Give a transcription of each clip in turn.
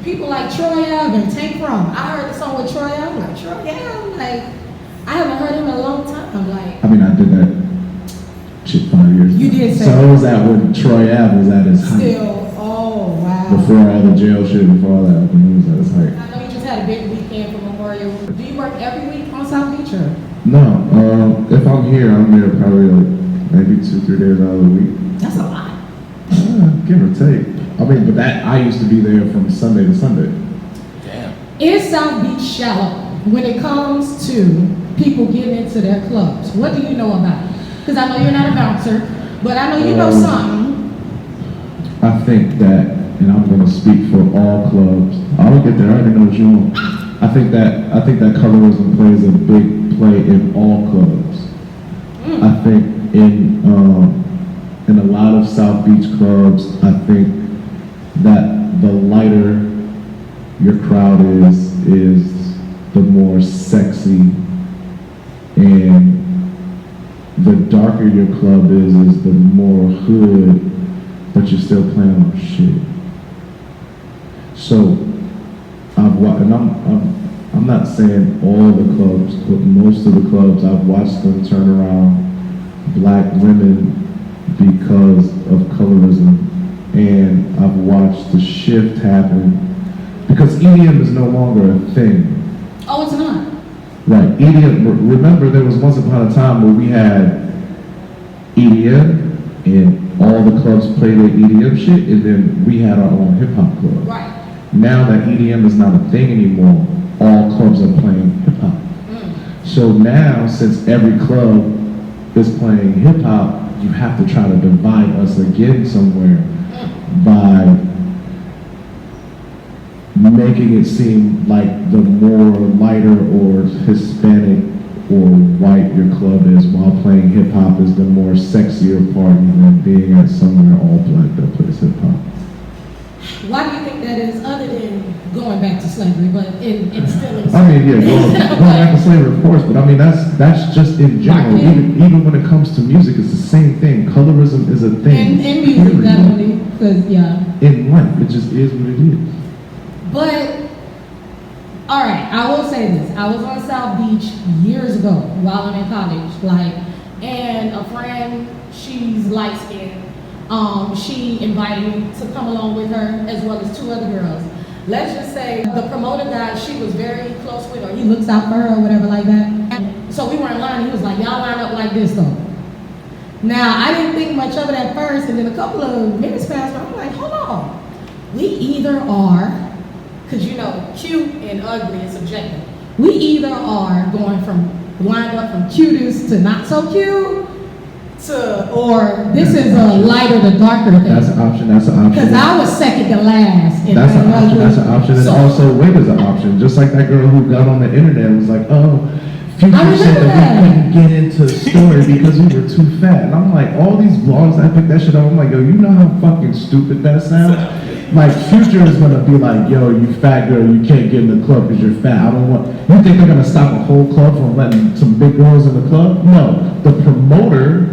people like Troy Ave and Tank From. I heard the song with Troy Ave. I'm like, Troy Ave? Like, I haven't heard him in a long time. Like, I mean, I did that shit 5 years ago. You did say so it was at when Troy Ave was at his height. Still, oh, wow. Before all the jail shit, before all that, when he was at his height. I know you just had a big weekend for Memorial. Do you work every week on South Beach or? No, if I'm here, I'm here probably like maybe 2-3 days out of the week. That's a lot. Give or take. I mean, but that I used to be there from Sunday to Sunday. Damn. Is South Beach shallow when it comes to people getting into their clubs? What do you know about it? Because I know you're not a bouncer, but I know you know something. I think that, and I'm going to speak for all clubs. I'll get there. I already know what you want. I think that colorism plays a big play in all clubs. I think in a lot of South Beach clubs, I think that the lighter your crowd is the more sexy, and the darker your club is the more hood, but you're still playing on shit. So I'm not saying all the clubs, but most of the clubs I've watched them turn around black women because of colorism, and I've watched the shift happen because EDM is no longer a thing. Oh, it's not. Right, EDM, remember there was once upon a time where we had EDM and all the clubs played their EDM shit, and then we had our own hip hop club. Right. Now that EDM is not a thing anymore, all clubs are playing hip hop. So now, since every club is playing hip hop, you have to try to divide us again somewhere by making it seem like the more lighter or Hispanic or white your club is while playing hip hop is the more sexier party than being at somewhere all black that plays hip hop. Why do you think that is, other than going back to slavery, but instilling? I mean, yeah, going back to slavery, of course, but I mean that's just in general. Even when it comes to music, it's the same thing. Colorism is a thing. In music, definitely, because in life, it just is what it is. But, all right, I will say this. I was on South Beach years ago while I'm in college, and a friend, she's light-skinned, she invited me to come along with her as well as 2 other girls. Let's just say the promoter guy, she was very close with her. He looks out for her or whatever like that. And so we were in line, he was like, y'all line up like this though. Now, I didn't think much of it at first, and then a couple of minutes passed, I'm like, hold on. We either are, because cute and ugly is subjective. We either are going from lined up from cutest to not so cute or this is a lighter to darker thing. That's an option. Because I was second to last. That's an option. And also weight is an option. Just like that girl who got on the internet and was like, oh, Future said that we couldn't get into the story because we were too fat. And I'm like, all these vlogs, I picked that shit up. I'm like, yo, you know how fucking stupid that sounds? Like, Future is gonna be like, yo, you fat girl, you can't get in the club because you're fat. You think they're gonna stop a whole club from letting some big girls in the club? No. The promoter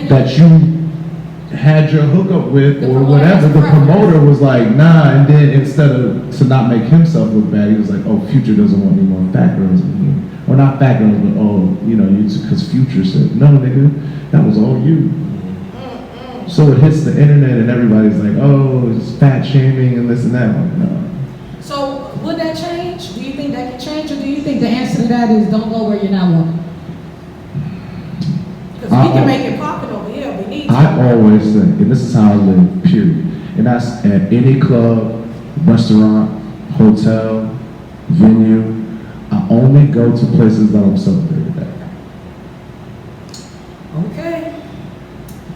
that you had your hookup with or whatever, the promoter was like, nah, and then instead of, to not make himself look bad, he was like, oh, Future doesn't want any more fat girls in here. Or not fat girls, but because Future said, no, nigga, that was all you. So it hits the internet and everybody's like, oh, it's fat shaming and this and that. Like, no. So would that change? Do you think that can change, or do you think the answer to that is don't go where you're not welcome? Because we can make it poppin' over here, we need to. I always say, and this is how I live, period. And that's at any club, restaurant, hotel, venue. I only go to places that I'm celebrated at. Okay.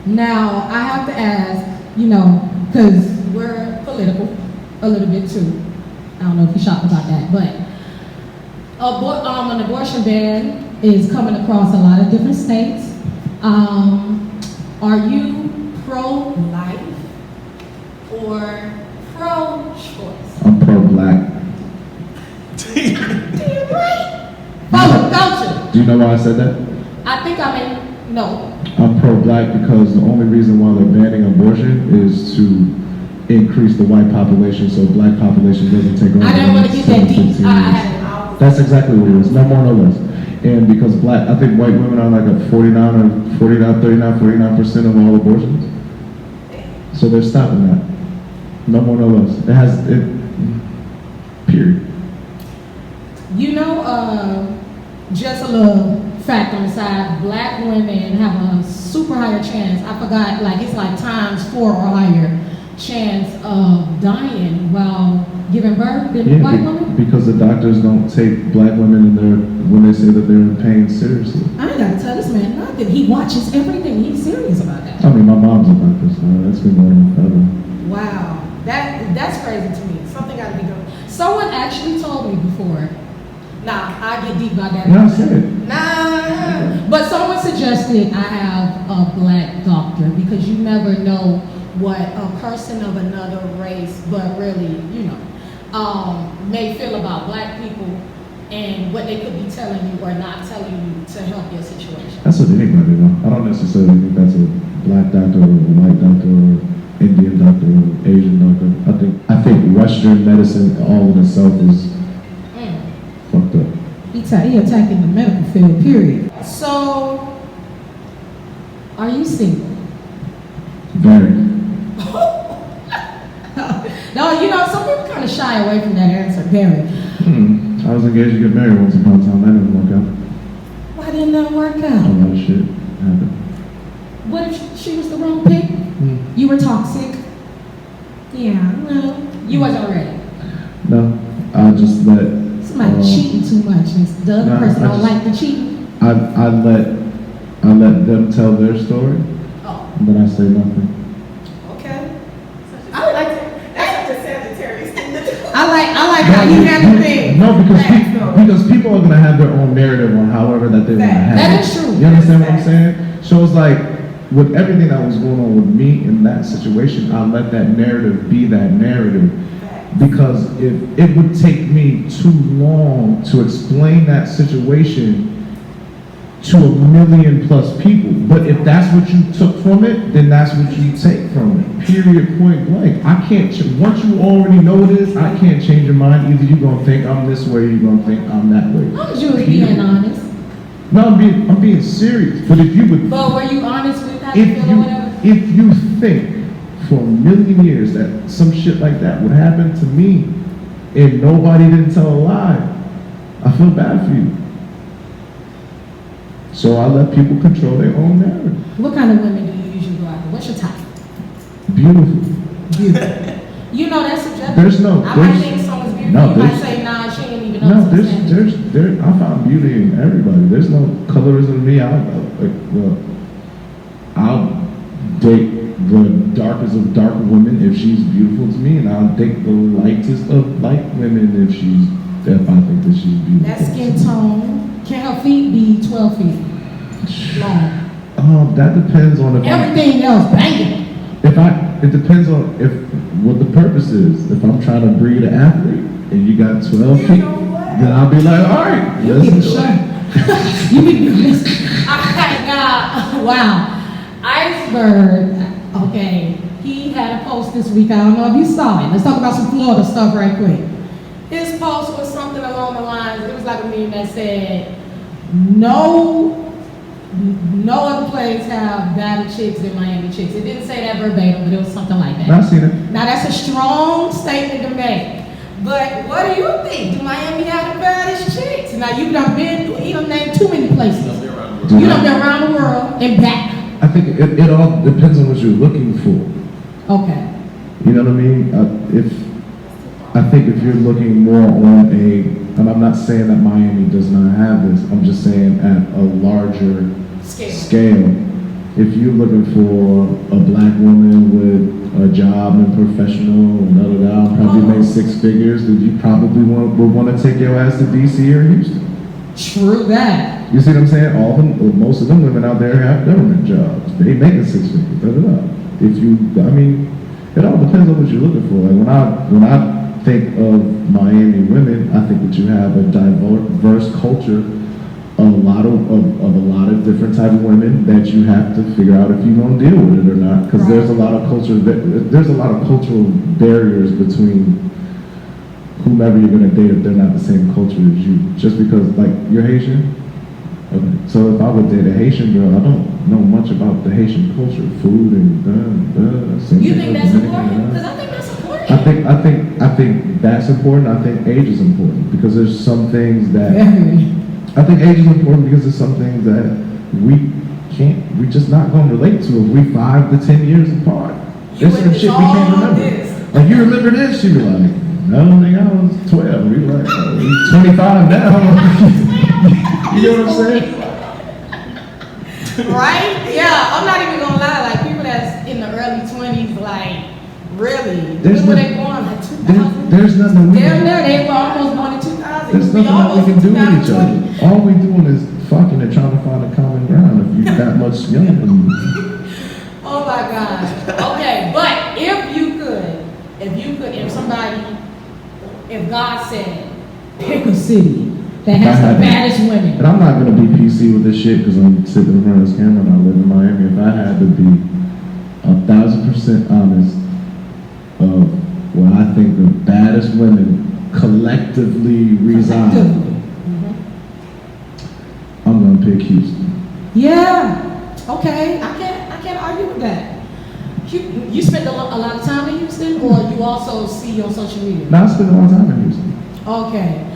Now, I have to ask, because we're political a little bit too. I don't know if you're shocked about that, but an abortion ban is coming across a lot of different states. Are you pro-life or pro-choice? I'm pro-black. Damn right. Culture. Do you know why I said that? I think no. I'm pro-black because the only reason why they're banning abortion is to increase the white population so black population doesn't take over. I didn't want to get that 10, deep. 15 I years. had That's exactly what it is, no more, no less. And because I think white women are like at 39% of all abortions. So they're stopping that. No more, no less. Period. You know, just a little fact on the side, black women have a super higher chance, I forgot, like it's like times 4 or higher chance of dying while giving birth than white women? Because the doctors don't take black women when they say that they're in pain seriously. I ain't gotta tell this man nothing. He watches everything. He's serious about that. I mean, my mom's a doctor, so that's been going on forever. Wow, that's crazy to me. Something gotta be done. Someone actually told me before. Nah, I get deep about that. No, I said it. Nah, but someone suggested I have a black doctor because you never know what a person of another race, but really, you know, may feel about black people and what they could be telling you or not telling you to help your situation. That's what anybody know. I don't necessarily think that's a black doctor or a white doctor or Indian doctor or Asian doctor. I think Western medicine all in itself is fucked up. He attacking the medical field, period. So, are you single? Very. No, you know, some people kind of shy away from that answer, very. I was engaged to get married once upon a time. That didn't work out. Why didn't that work A out? lot of shit happened. What if she was the wrong pick? You were toxic? Yeah, well, you wasn't ready. No, I just let... Somebody cheating too much and the other person don't like the cheating. I let them tell their story, and then I say nothing. Okay. I like that. That's such a Sagittarius thing to do. I like how you handle things. No, because people are gonna have their own narrative on however that they want to have. That is true. You understand what I'm saying? So it's like with everything that was going on with me in that situation, I let that narrative be that narrative. Because if it would take me too long to explain that situation to 1,000,000+ people, but if that's what you took from it, then that's what you take from it. Period, point blank. I can't, once you already know what it is, I can't change your mind. Either you're gonna think I'm this way or you're gonna think I'm that way. How was you being honest? No, I'm being serious. But if you would, but were you honest with how you feel or whatever? If you think for 1,000,000 years that some shit like that would happen to me and nobody didn't tell a lie, I feel bad for you. So I let people control their own narrative. What kind of women do you usually go after? What's your type? Beautiful. You know that's subjective. I might think someone's beautiful. You might say, nah, she ain't even know. No, I found beauty in everybody. There's no colorism in me. I'll date the darkest of dark women if she's beautiful to me, and I'll date the lightest of light women if I think that she's beautiful. That skin tone. Can her feet be 12 feet long? That depends on if everything else banging. It depends on what the purpose is. If I'm trying to breed an athlete and you got 12 feet, then I'll be like, all right, let's do it. You be listening. Wow. Iceberg. Okay, he had a post this week. I don't know if you saw it. Let's talk about some Florida stuff right quick. His post was something along the lines, it was like a meme that said, no other place have better chicks than Miami chicks. It didn't say that verbatim, but it was something like that. I've seen it. Now that's a strong statement to make. But what do you think? Do Miami have the baddest chicks? Now you done named too many places. You done been around the world and back. I think it all depends on what you're looking for. Okay. You know what I mean? I think if you're looking more on and I'm not saying that Miami does not have this, I'm just saying at a larger scale. If you're looking for a black woman with a job and professional and probably make 6 figures, then you probably would want to take your ass to DC or Houston. True that. You see what I'm saying? Most of them women out there have government jobs. They making 6 figures. It all depends on what you're looking for. Like when I think of Miami women, I think that you have a diverse culture a lot of different type of women that you have to figure out if you're gonna deal with it or not. Because there's a lot of cultural barriers between whomever you're gonna date if they're not the same culture as you. Just because, like, you're Haitian. Okay. So if I would date a Haitian girl, I don't know much about the Haitian culture, food and You think that's important? Because I think that's important. I think that's important. I think age is important because there's some things that I think age is important because there's some things that we're just not gonna relate to if we 5 to 10 years apart. There's some shit we can't remember. Like, you remember this? You be like, no, nigga, I was 12. We like, oh, he's 25 now. You know what I'm saying? Right? Yeah, I'm not even gonna lie. Like, people that's in the early 20s, like, really? When were they born? Like 2000? There's nothing we can do. They were almost born in 2000. There's nothing that we can do with each other. All we doing is fucking and trying to find a common ground if you're that much younger than me. Oh my God. Okay, but if God said, pick a city that has the baddest women. And I'm not going to be PC with this shit because I'm sitting in front of this camera and I live in Miami. If I had to be 1,000% honest of where I think the baddest women collectively reside, I'm going to pick Houston. Yeah. Okay. I can't argue with that. You spend a lot of time in Houston, or you also see on social media? No, I spend a lot of time in Houston. Okay.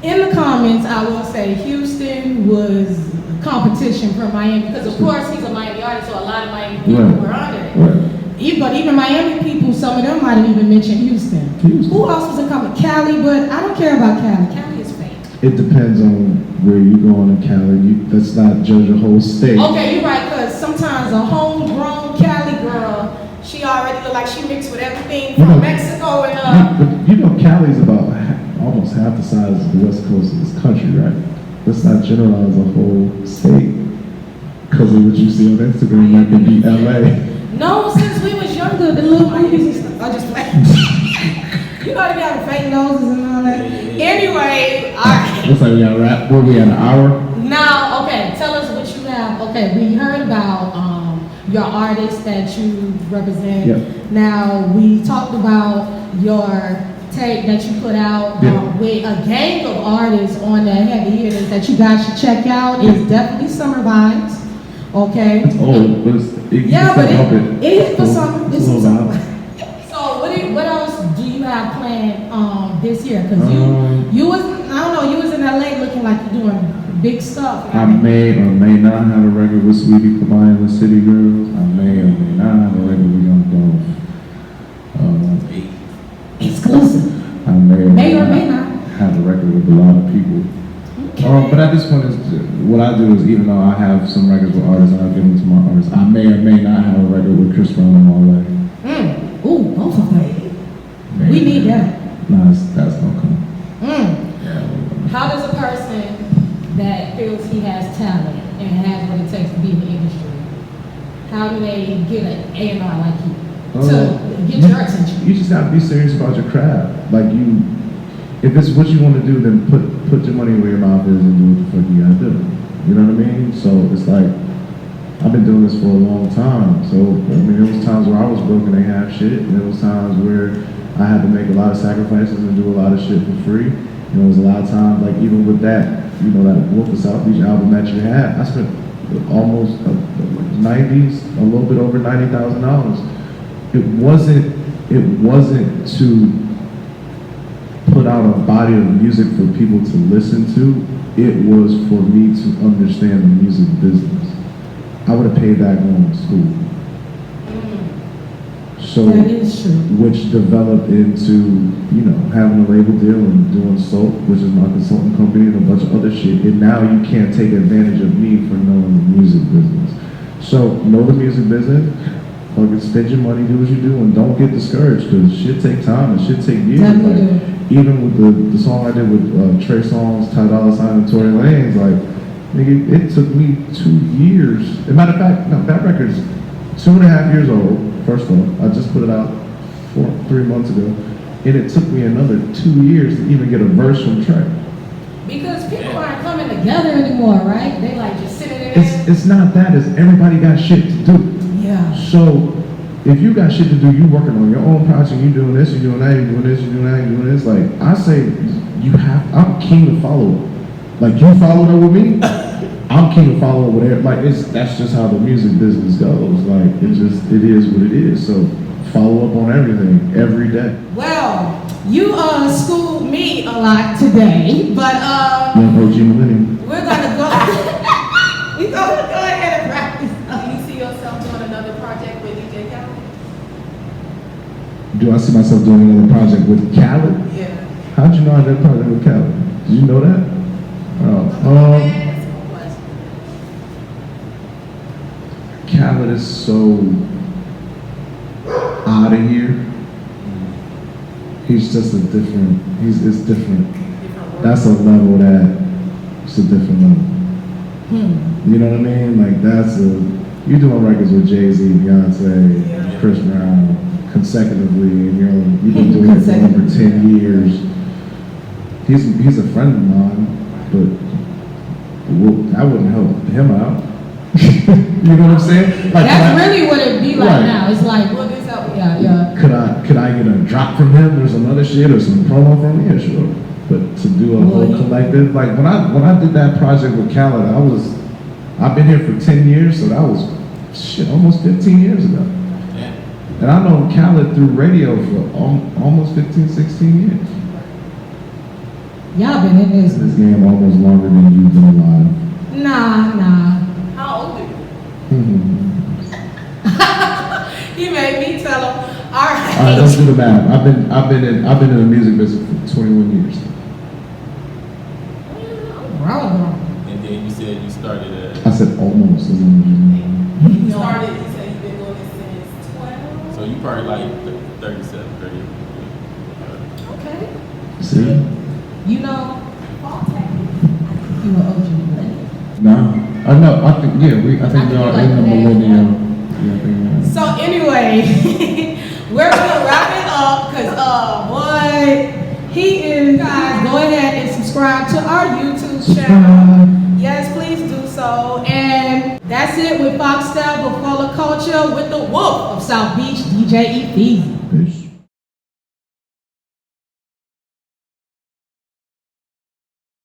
In the comments, I will say Houston was competition for Miami, because of course he's a Miami artist, so a lot of Miami people were on it. But even Miami people, some of them might have even mentioned Houston. Who else was in comment? Cali, but I don't care about Cali. Cali is fake. It depends on where you going in Cali. Let's not judge a whole state. Okay, you're right, because sometimes a homegrown Cali girl, she already look like she mixed with everything from Mexico and Cali's about almost half the size of the west coast of this country, right? Let's not generalize a whole state because of what you see on Instagram. That could be LA. No, since we was younger, the little movies and stuff. I just play. You know they got fake noses and all that. Anyway, all right. Looks like we got rap. Where we at, an hour? Now, okay, tell us what you have. Okay, we heard about your artists that you represent. Yep. Now, we talked about your tape that you put out with a gang of artists on the heavy hitters that you guys should check out. It's definitely Summer Vibes. Okay. Oh, but it is for summer. It's for summer. So what else do you have planned this year? Because you was, I don't know, you was in LA looking like you're doing big stuff. I may or may not have a record with Sweetie Pie and the City Girls. I may or may not have a record with Young Dolph. Exclusive. I may or may not have a record with a lot of people. Okay. But at this point, what I do is, even though I have some records with artists and I've given them to my artists, I may or may not have a record with Chris Brown and Wale. Ooh, both of them. We need that. No, that's gonna come. How does a person that feels he has talent and has what it takes to be in the industry, how do they get an A&R like you to get your attention? You just have to be serious about your craft. Like, if it's what you want to do, then put your money where your mouth is and do what the fuck you gotta do. You know what I mean? So it's like, I've been doing this for a long time. So, I mean, there was times where I was broke and they had shit. And there was times where I had to make a lot of sacrifices and do a lot of shit for free. And there was a lot of times, like, even with that, that Wolf of South Beach album that you had, I spent almost 90s, a little bit over $90,000. It wasn't to put out a body of music for people to listen to. It was for me to understand the music business. I would have paid that going to school. So, that is true. Which developed into, having a label deal and doing Soap, which is my consulting company, and a bunch of other shit. And now you can't take advantage of me for knowing the music business. So, know the music business. Fucking spend your money, do what you do, and don't get discouraged, because shit take time and shit take years. Even with the song I did with Trey Songz, Ty Dolla $ign, and Tory Lanez, like, nigga, it took me 2 years. As a matter of fact, no, that record's 2.5 years old. First off, I just put it out 3 months ago, and it took me another 2 years to even get a verse from Trey. Because people aren't coming coming together anymore, right? They like just sitting there. It's not that. It's everybody got shit to do. Yeah. So if you got shit to do, you working on your own project. You doing this. You doing that. You doing this. You doing that. You doing this. Like I say, you have. I'm keen to follow. Like you followed up with me. I'm keen to follow up with it. Like that's just how the music business goes. Like it is what it is. So follow up on everything every day. Well, you schooled me a lot today, but Young OG Millennium. we're gonna go. We're gonna go ahead and wrap this Do up. you see yourself doing another project with DJ Khaled? Do I see myself doing another project with Khaled? Yeah. How'd you know I did a project with Khaled? Did you know that? Khaled is so out of here. He's just a different. It's different. That's a level it's a different level. You know what I mean? Like you're doing records with Jay-Z, Beyonce, Chris Brown consecutively, and you've been doing it for over 10 years. He's a friend of mine, but I wouldn't help him out. You know what I'm saying? Like, That's really what it be like right. now. It's like, well, this up, yeah. Could I get a drop from him or some other shit or some promo from him? Yeah, sure. But to do a whole collective, like when I did that project with Khaled, I've been here for 10 years, so that was almost 15 years ago. And I've known Khaled through radio for almost 15, 16 years. Y'all been in this. This game almost longer than you've been alive. Nah. How old are you? He made me tell him. All All right, let's do the math. I've been in the music business for 21 years. Wrong. And then you said you started at. I said almost. You said you've been doing this since 12? So you probably like 37, 30. Okay. See? You know, you were OG millennial. No. No, I think I think we are in the millennium. Yeah, I think So anyway, we're gonna wrap it up because boy, he is. Guys, go ahead and subscribe to our YouTube channel. Yes, please do so. And that's it with Foxtel Before Culture with the Wolf of South Beach, DJ E-feezy. Peace.